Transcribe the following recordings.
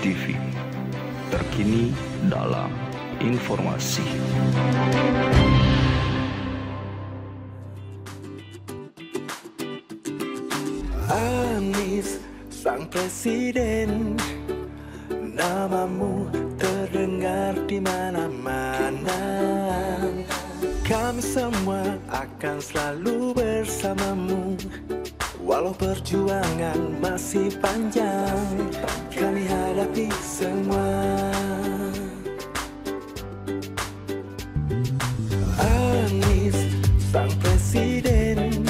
TV, terkini dalam informasi. Anies, sang presiden, namamu terdengar di mana-mana. Kami semua akan selalu bersamamu, walau perjuangan masih panjang, kami hadapi semua. Anies, sang presiden,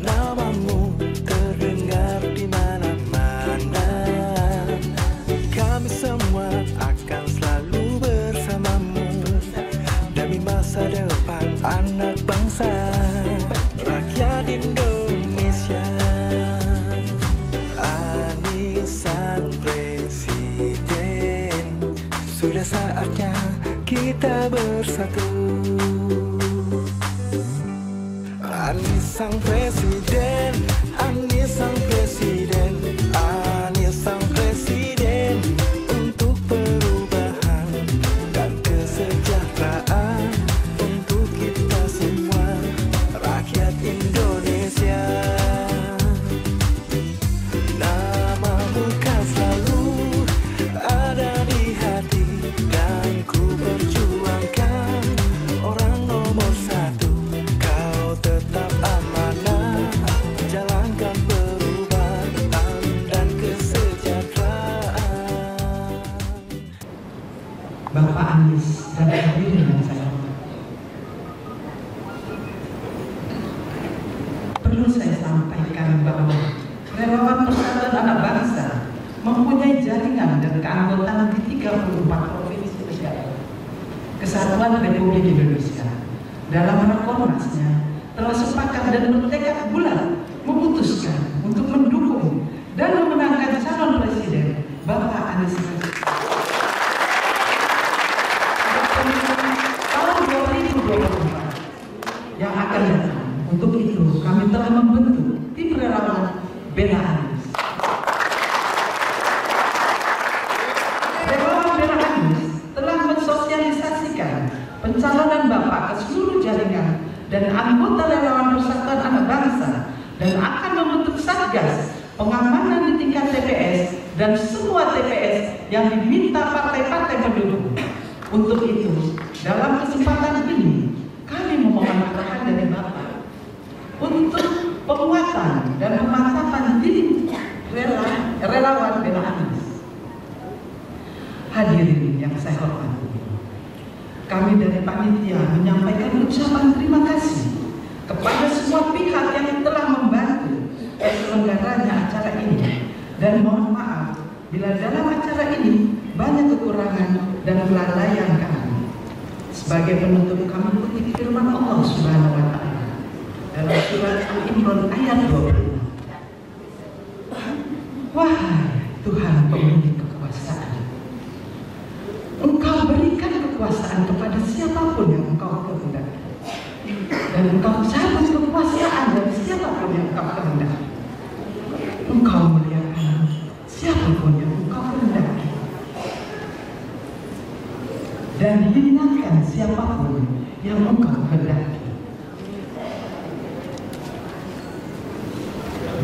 namamu terdengar di mana-mana. Kami semua akan selalu bersamamu demi masa depan anak bangsa, rakyat Indonesia. Anies sang presiden, sudah saatnya kita bersatu. Anies sang presiden, Anies sang presiden, Anies sang presiden, untuk perubahan dan kesejahteraan untuk kita semua, rakyat Indonesia. Namamu kan selalu ada di hati, dan ku perjuangkan orang nomor satu. Kau tetap amanah, jalankan perubahan dan kesejahteraan. Bapak Anies dan hadirin yang saya hormati, perlu saya sampaikan bahwa Relawan Persatuan Anak Bangsa mempunyai jaringan dan keanggotaan di 34 provinsi negara Kesatuan Republik Indonesia. Dalam rakornasnya telah sepakat dan bertekad bulat memutuskan untuk mendukung dan memenangkan calon presiden Bapak Anies Baswedan tahun 2024 yang akan datang. Untuk itu kami telah membentuk tim relawan Bela Anies. Relawan Bela Anies telah mensosialisasikan pencalonan Bapak ke seluruh jaringan dan anggota Relawan Persatuan Anak Bangsa, dan akan membentuk satgas pengamanan di tingkat TPS dan semua TPS yang diminta partai-partai pendukung. Untuk itu, dalam kesempatan ini kami memohon arahan dari Bapak untuk penguatan dan pemantapan tim relawan Bela Anies. Hadirin yang saya hormati, kami dari panitia menyampaikan ucapan terima kasih kepada semua pihak yang telah membantu terselenggaranya acara ini, dan mohon maaf bila dalam acara ini banyak kekurangan dan kelalaian kami. Sebagai penutup, kami kutip firman Allah Subhanahu wa Ta'ala dalam surat Al-Imran ayat 20. Wahai Tuhan pemilik kekuasaan, Engkau berikan kekuasaan kepada siapapun yang Engkau kehendaki, dan Engkau cabut kekuasaan dari siapapun yang Engkau kehendaki. Engkau muliakan siapapun yang Engkau kehendaki, dan hinakan siapapun yang Engkau kehendaki.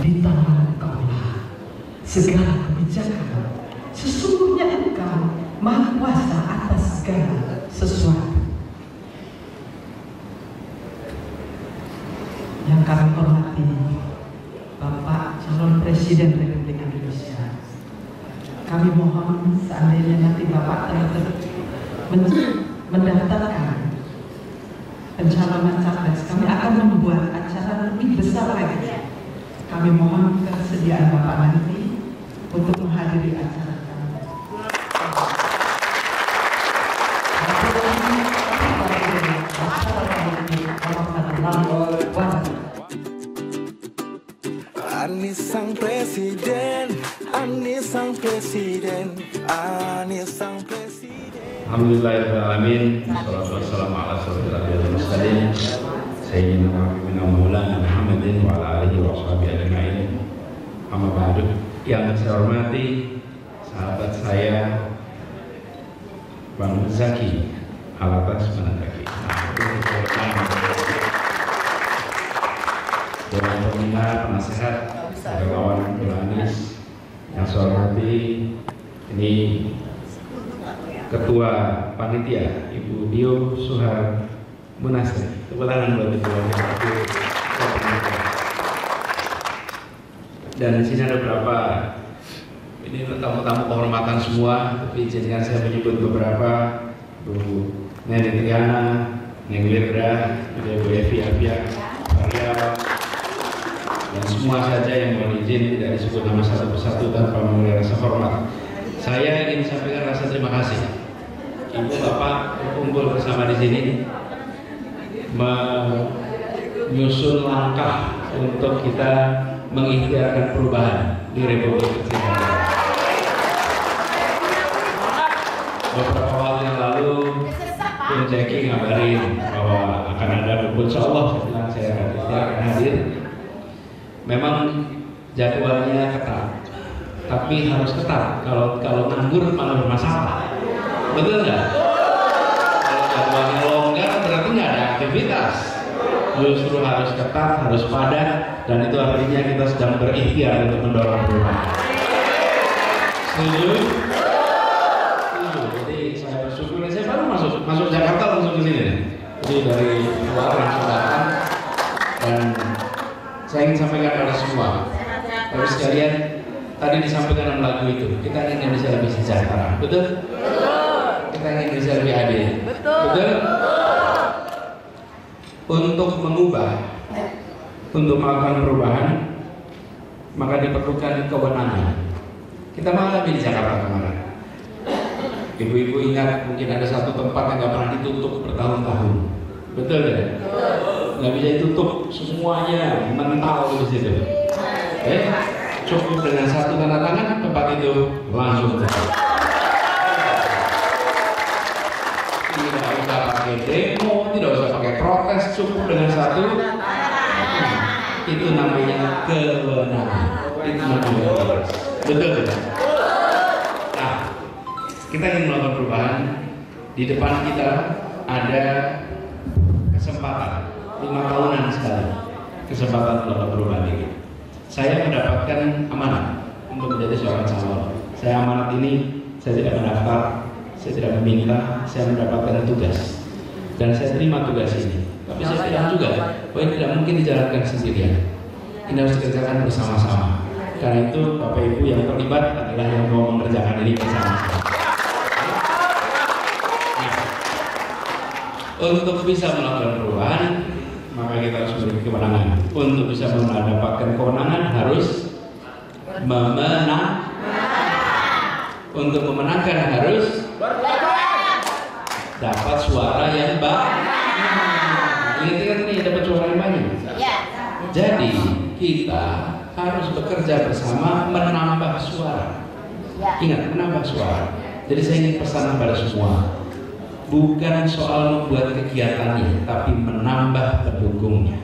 Di tangan Engkau-lah segala kebijakan. Sesungguhnya Engkau Maha Kuasa atas segala sesuatu. Yang kami hormati Bapak calon Presiden Republik Indonesia, kami mohon seandainya nanti Bapak telah mendaftarkan pencalonan capres, kami akan membuat acara lebih besar lagi. Kami mohon kesediaan Bapak nanti untuk menghadiri acara kami. Anies sang presiden, Anies sang presiden, Anies sang presiden. Alhamdulillahirrahmanirrahim. Wassalatu wassalamu ala asyrofil mursalin sayyidina wa habibina maulana Muhammadin wa ala alihi wa sahbihi ajma'in. Amma ba'du. Yang saya hormati sahabat saya Bang Zaki Alatas Manandaki. Dewan Pembina Penasehat Relawan Anies yang saya hormati, ini Ketua Panitia Ibu Dio Suhar Munasri. Tepuk tangan buat Ibu. Dan di sini ada beberapa, ini tamu-tamu kehormatan semua, tapi izinkan saya menyebut beberapa. Bu Neni Triana, Neng Lirda, Bu Evi Abia, Arya, dan semua saja yang mohon izin tidak disebut nama satu persatu tanpa mengurangi rasa hormat. Saya ingin sampaikan rasa terima kasih. Ibu Bapak berkumpul bersama di sini menyusun langkah untuk kita mengikhtiarkan perubahan di Republik Indonesia. Beberapa waktu yang lalu Bung Jeki ngabarin bahwa akan ada kumpul, insyaallah saya bilang saya akan hadir. Memang jadwalnya ketat, tapi harus ketat. Kalau nganggur malah bermasalah, betul nggak? Kalau jadwalnya longgar berarti nggak ada aktivitas. Justru harus ketat, harus padat, dan itu artinya kita sedang berikhtiar untuk mendorong perubahan. Setuju? Saya baru masuk Jakarta langsung ke sini. Jadi dari luar langsung datang, dan saya ingin sampaikan pada semua. Bapak sekalian, tadi disampaikan dalam lagu itu, kita ingin Indonesia lebih sejahtera, betul? Kita ingin Indonesia lebih adil, betul? Untuk mengubah, untuk melakukan perubahan, maka diperlukan kewenangan. Kita mengalami di Jakarta kemarin. Ibu-ibu ingat mungkin ada satu tempat yang nggak pernah ditutup bertahun-tahun, betul ya? Nggak bisa ditutup semuanya, mental di situ. Cukup dengan satu tanda tangan tempat itu langsung tutup. Tidak usah pakai demo, tidak usah pakai protes, cukup dengan satu. Itu namanya kewenangan. Itu namanya betul ya? Kita ingin melakukan perubahan. Di depan kita ada kesempatan 5 tahunan sekali, kesempatan melakukan perubahan ini. Saya mendapatkan amanat untuk menjadi seorang calon. Saya amanat ini, saya tidak mendaftar, saya tidak meminta, saya mendapatkan tugas, dan saya terima tugas ini. Tapi saya bilang juga bahwa ini tidak mungkin dijalankan sendirian. Ini harus dikerjakan bersama-sama. Karena itu Bapak Ibu yang terlibat adalah yang mau mengerjakan ini bersama-sama. Untuk bisa melakukan perubahan, maka kita harus memiliki kewenangan. Untuk bisa mendapatkan kewenangan harus memenang. Untuk memenangkan harus dapat suara yang banyak. Ingat nih, dapat suara yang banyak. Jadi kita harus bekerja bersama menambah suara. Ingat, menambah suara. Jadi saya ingin pesan kepada semua. Bukan soal membuat kegiatannya, tapi menambah pendukungnya.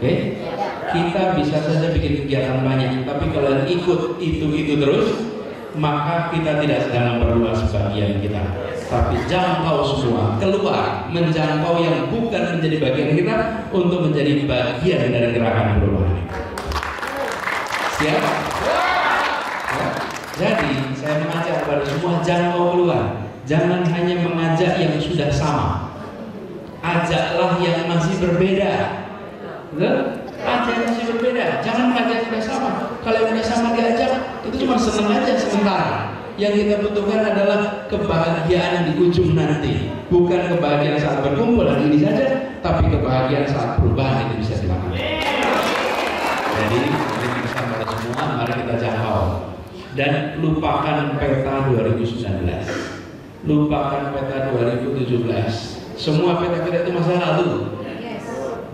Oke? Kita bisa saja bikin kegiatan banyak, tapi kalau ikut itu terus, maka kita tidak sedang memperluas bagian kita. Tapi jangkau semua, keluar, menjangkau yang bukan menjadi bagian kita untuk menjadi bagian dari gerakan perubahan. Siap? Ya? Jadi saya mengajak kepada semua jangkau keluar. Jangan hanya mengajak yang sudah sama, ajaklah yang masih berbeda. Ajak yang masih berbeda, jangan mengajak yang sudah sama. Kalau yang sudah sama diajak, itu cuma senang aja sementara. Yang kita butuhkan adalah kebahagiaan di ujung nanti, bukan kebahagiaan saat berkumpul hari ini saja, tapi kebahagiaan saat perubahan itu bisa dilakukan. Jadi ini pesan pada semua, mari kita jangkau dan lupakan peta 2019. Lupakan peta 2017. Semua peta-peta itu masa lalu.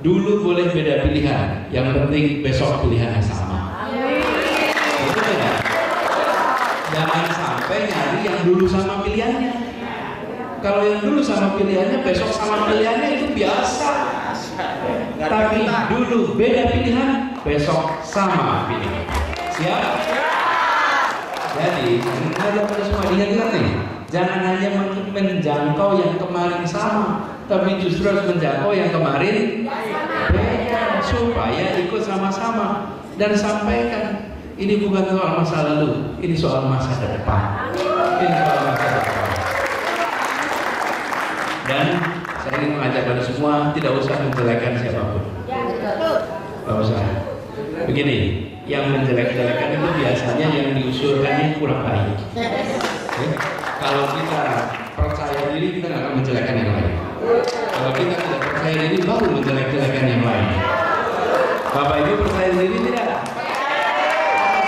Dulu boleh beda pilihan, yang penting besok pilihannya sama. Betul ya? Jangan sampai nyari yang dulu sama pilihannya. Kalau yang dulu sama pilihannya, besok sama pilihannya itu biasa. Tapi dulu beda pilihan, besok sama pilihan. Siap? Jadi mengajak pada semua, ingat-ingat nih, jangan hanya menjangkau yang kemarin sama, tapi justru harus menjangkau yang kemarin beda, supaya ikut sama-sama dan sampaikan. Ini bukan soal masa lalu, ini soal masa depan. Ini soal masa depan. Dan saya ingin mengajak pada semua, tidak usah menjelekan siapapun. Tidak usah. Begini, yang menjelek-jelekan itu biasanya yang diusulkannya kurang baik. Kalau kita percaya diri, kita nggak akan menjelekkan yang lain. Kalau kita tidak percaya diri, baru menjelek-jelekan yang lain. Bapak Ibu percaya diri tidak?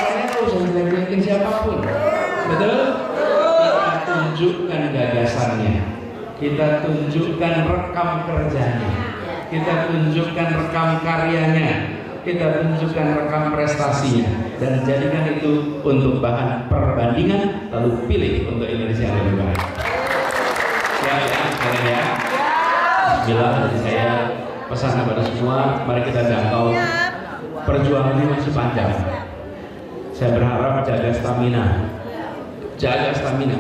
Saya nggak usah menjelek-jelekan siapapun. Betul? Kita tunjukkan gagasannya, kita tunjukkan rekam kerjanya, kita tunjukkan rekam karyanya, kita tunjukkan rekam prestasinya, dan jadikan itu untuk bahan perbandingan, lalu pilih untuk Indonesia yang lebih baik. Ya, sekalian ya. Bismillah, dari saya pesan kepada semua, mari kita jangkau. Perjuangan ini masih panjang. Saya berharap jaga stamina,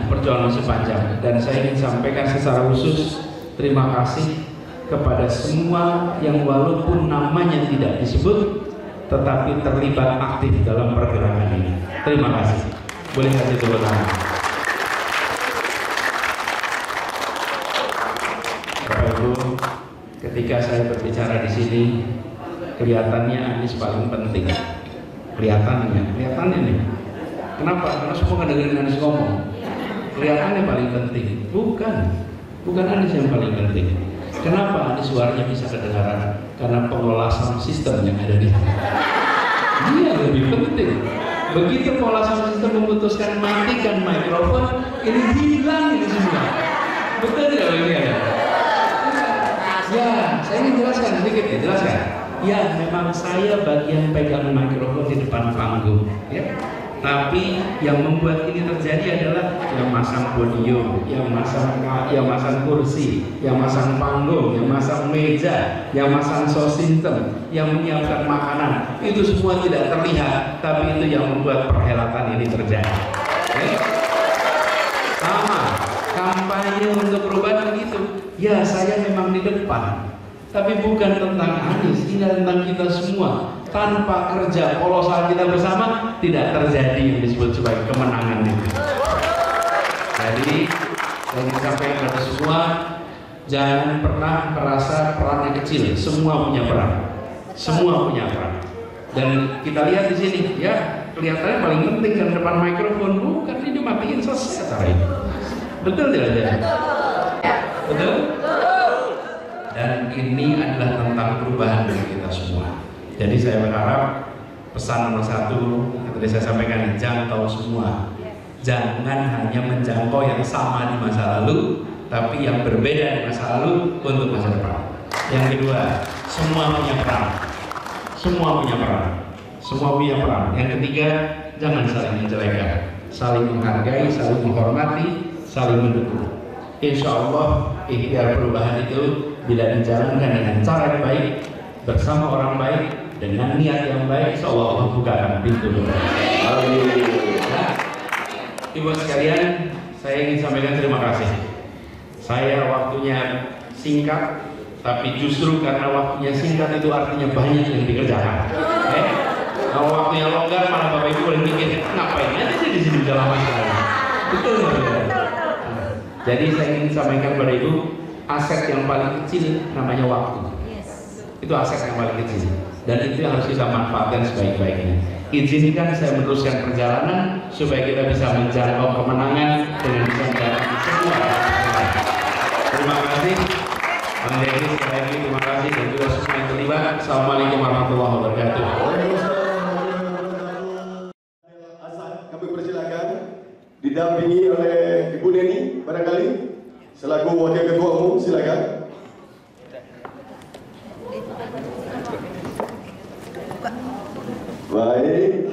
perjuangan masih panjang. Dan saya ingin sampaikan secara khusus terima kasih kepada semua yang walaupun namanya tidak disebut tetapi terlibat aktif dalam pergerakan ini. Terima kasih. Boleh kasih tepuk tangan. Bapak Ibu, ketika saya berbicara di sini, kelihatannya Anies paling penting. Kelihatannya nih. Kenapa? Karena semua dengerin Anies ngomong. Kelihatannya paling penting. Bukan Anies yang paling penting. Kenapa Anies suaranya bisa kedengaran? Karena pengelola sound system yang ada di sini. Dia lebih penting. Begitu pengelola sound system memutuskan matikan mikrofon, ini hilang ini semua. Betul tidak ini ada? Ya, saya ingin jelaskan sedikit ya, jelaskan. Ya, memang saya bagian pegang mikrofon di depan panggung. Ya. Tapi yang membuat ini terjadi adalah yang masang podium, yang masang kursi, yang masang panggung, yang masang meja, yang masang sound system, yang menyiapkan makanan. Itu semua tidak terlihat, tapi itu yang membuat perhelatan ini terjadi. Sama, kampanye untuk perubahan begitu. Ya, saya memang di depan, tapi bukan tentang Anies, ini tentang kita semua. Tanpa kerja kolosal kita bersama, tidak terjadi yang disebut sebagai kemenangan itu. Jadi, saya ingin sampaikan kepada semua, jangan pernah merasa perannya kecil. Semua punya peran. Semua punya peran. Dan kita lihat di sini, ya, kelihatannya paling penting kan depan mikrofon. Bukan, ini matiin selesai cara ini. Betul tidak ya? Betul? Dan ini adalah tentang perubahan bagi kita semua. Jadi saya berharap pesan nomor 1 yang tadi saya sampaikan, jangkau semua. Jangan hanya menjangkau yang sama di masa lalu, tapi yang berbeda di masa lalu untuk masa depan. Yang kedua, semua punya peran. Semua punya peran. Yang ketiga, jangan saling menjelekan, saling menghargai, saling menghormati, saling mendukung. Insya Allah ikhtiar perubahan itu bila dijalankan dengan cara yang baik, bersama orang baik, dengan niat yang baik, insya Allah bukakan pintu. Nah, Ibu sekalian, saya ingin sampaikan terima kasih. Saya waktunya singkat, tapi justru karena waktunya singkat itu artinya banyak yang dikerjakan. Kalau waktunya longgar, malah Bapak Ibu boleh mikir, ngapain aja sih di sini udah lama sekali. Betul nggak? Jadi saya ingin sampaikan kepada Ibu, aset yang paling kecil namanya waktu. Itu aset yang paling kecil. Dan itu yang harus kita manfaatkan sebaik-baiknya. Izinkan saya meneruskan perjalanan supaya kita bisa menjangkau kemenangan dengan bisa menjalani semua. Terima kasih, Bang Dewi, sekali lagi terima kasih dan juga semua yang terlibat. Assalamualaikum warahmatullahi wabarakatuh. Kami persilakan didampingi oleh Ibu Neni barangkali selaku wakil ketua umum, silakan. Baik.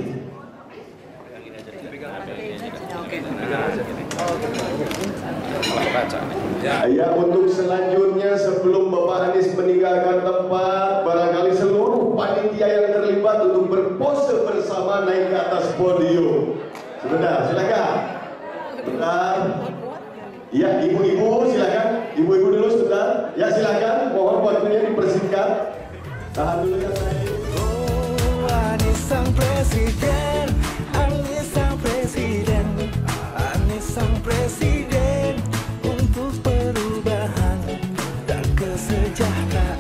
Ya, untuk selanjutnya sebelum Bapak Anies meninggalkan tempat, barangkali seluruh panitia yang terlibat untuk berpose bersama naik ke atas podium. Sebentar, silakan. Sebentar. Ya, ibu-ibu silakan. Ibu-ibu dulu sebentar. Ya, silakan. Mohon waktunya dipersingkat. Tahan dulu yang lain. Oh, Anies sang presiden, Anies sang presiden, Anies sang presiden untuk perubahan dan kesejahteraan.